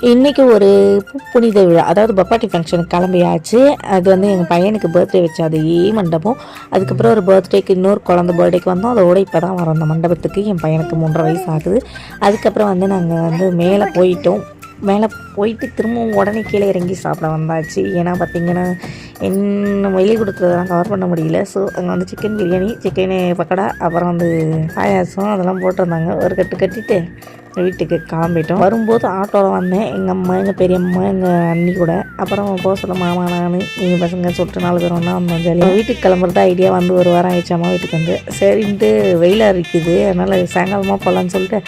இன்றைக்கி ஒரு புனித விழா, அதாவது பப்பாட்டி ஃபங்க்ஷனுக்கு கிளம்பியாச்சு. அது வந்து எங்கள் பையனுக்கு பர்த்டே வச்சு அது மண்டபம். அதுக்கப்புறம் ஒரு பர்த்டேக்கு இன்னொரு குழந்த பர்த்டேக்கு வந்தோம். அதோட இப்போ தான் வரோம் அந்த மண்டபத்துக்கு. என் பையனுக்கு 3.5 வயசு ஆகுது. அதுக்கப்புறம் வந்து நாங்கள் வந்து மேலே போயிட்டு திரும்பவும் உடனே கீழே இறங்கி சாப்பிட வந்தாச்சு. ஏன்னா பார்த்திங்கன்னா என்ன வெளியே கொடுத்ததெல்லாம் கவர் பண்ண முடியல. ஸோ அங்கே வந்து சிக்கன் பிரியாணி, சிக்கன் பக்கோடா, அப்புறம் வந்து பாயாசம் அதெல்லாம் போட்டிருந்தாங்க. ஒரு கட்டு கட்டிட்டு வீட்டுக்கு கிளம்பிட்டோம். வரும்போது ஆட்டோவில் வந்தேன். எங்கள் அம்மா, எங்கள் பெரியம்மா, எங்கள் அண்ணி கூட, அப்புறம் போக சொல்ல மாமா, நான் எங்கள் பசங்க சொல்லிட்டு 4 பேர் ஒன்றா வந்தோம். ஜாலியாக வீட்டுக்கு கிளம்புறதா ஐடியா வந்து ஒரு வாரம் ஆயிடுச்சாமா வீட்டுக்கு வந்து. சரின்ட்டு வெயிலாக இருக்குது, அதனால் சாயங்காலமாக போகலான்னு சொல்லிட்டு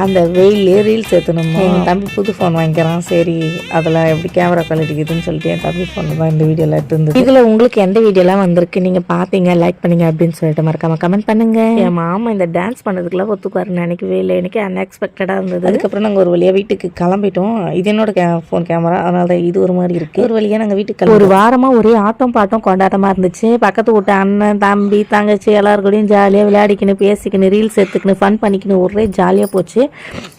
அந்த வெயிலே ரீல்ஸ் எடுத்துனோம். என் தம்பி புது ஃபோன் வாங்கிக்கிறான். சரி அதில் எப்படி கேமரா குவாலிட்டி இருக்குதுன்னு சொல்லிட்டு என் தம்பி ஃபோன் தான் இந்த வீடியோவில் எடுத்துருந்தது. இதில் உங்களுக்கு எந்த வீடியோலாம் வந்திருக்கு, நீங்கள் பார்த்தீங்க, லைக் பண்ணீங்க அப்படின்னு சொல்லிட்டு மறக்காமல் கமெண்ட் பண்ணுங்கள். என் மாமா இந்த டான்ஸ் பண்ணதுக்குலாம் ஒத்துக்குவாருன்னு நினைக்கவே இல்லை. எனக்கு அன்எக்ஸ்பெக்டடாக இருந்தது. அதுக்கப்புறம் நாங்கள் ஒரு வழியாக வீட்டுக்கு கிளம்பிட்டோம். இது என்னோட ஃபோன் கேமரா, அதனால தான் இது ஒரு மாதிரி இருக்குது. ஒரு வழியாக நாங்கள் வீட்டுக்கு ஒரு வாரமாக ஒரே ஆட்டம் பாட்டம் கொண்டாட்டமாக இருந்துச்சு. பக்கத்து வீட்டு அண்ணன், தம்பி, தங்கச்சி எல்லாருக்கூடையும் ஜாலியாக விளையாடிக்கணும், பேசிக்கணும், ரீல்ஸ் எடுத்துக்கணும், ஃபன் பண்ணிக்கணும், ஒரே ஜாலியாக போச்சு.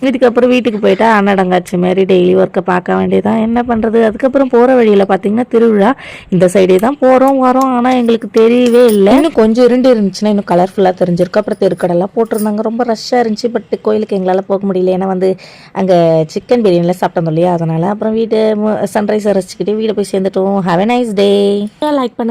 இதுக்கப்புறம் வீட்டுக்கு போயிட்டா அன்னடங்காச்சு மாதிரி டெய்லி ஒர்க்கை பார்க்க வேண்டியதான். என்ன பண்ணுறது? அதுக்கப்புறம் போகிற வழியில் பார்த்திங்கன்னா திருவிழா. இந்த சைடே தான் போகிறோம் வரோம், ஆனால் எங்களுக்கு தெரியவே இல்லை. இன்னும் கொஞ்சம் இருந்துச்சுன்னா இன்னும் கலர்ஃபுல்லாக தெரிஞ்சிருக்கு. அப்புறம் தெருக்கடெல்லாம் போட்டிருந்தாங்க. ரொம்ப ரஷ்ஷாக இருந்துச்சு. பட் கோயிலுக்கு எங்களால் போக முடியல. ஏன்னா வந்து அங்கே சிக்கன் பிரியாணியில் சாப்பிட்டோம் இல்லையா, அதனால். அப்புறம் வீட்டு சன்ரைஸை ரசிச்சுக்கிட்டு வீடு போய் சேர்ந்துட்டோம். Have a nice day. Like பண்ணுங்க.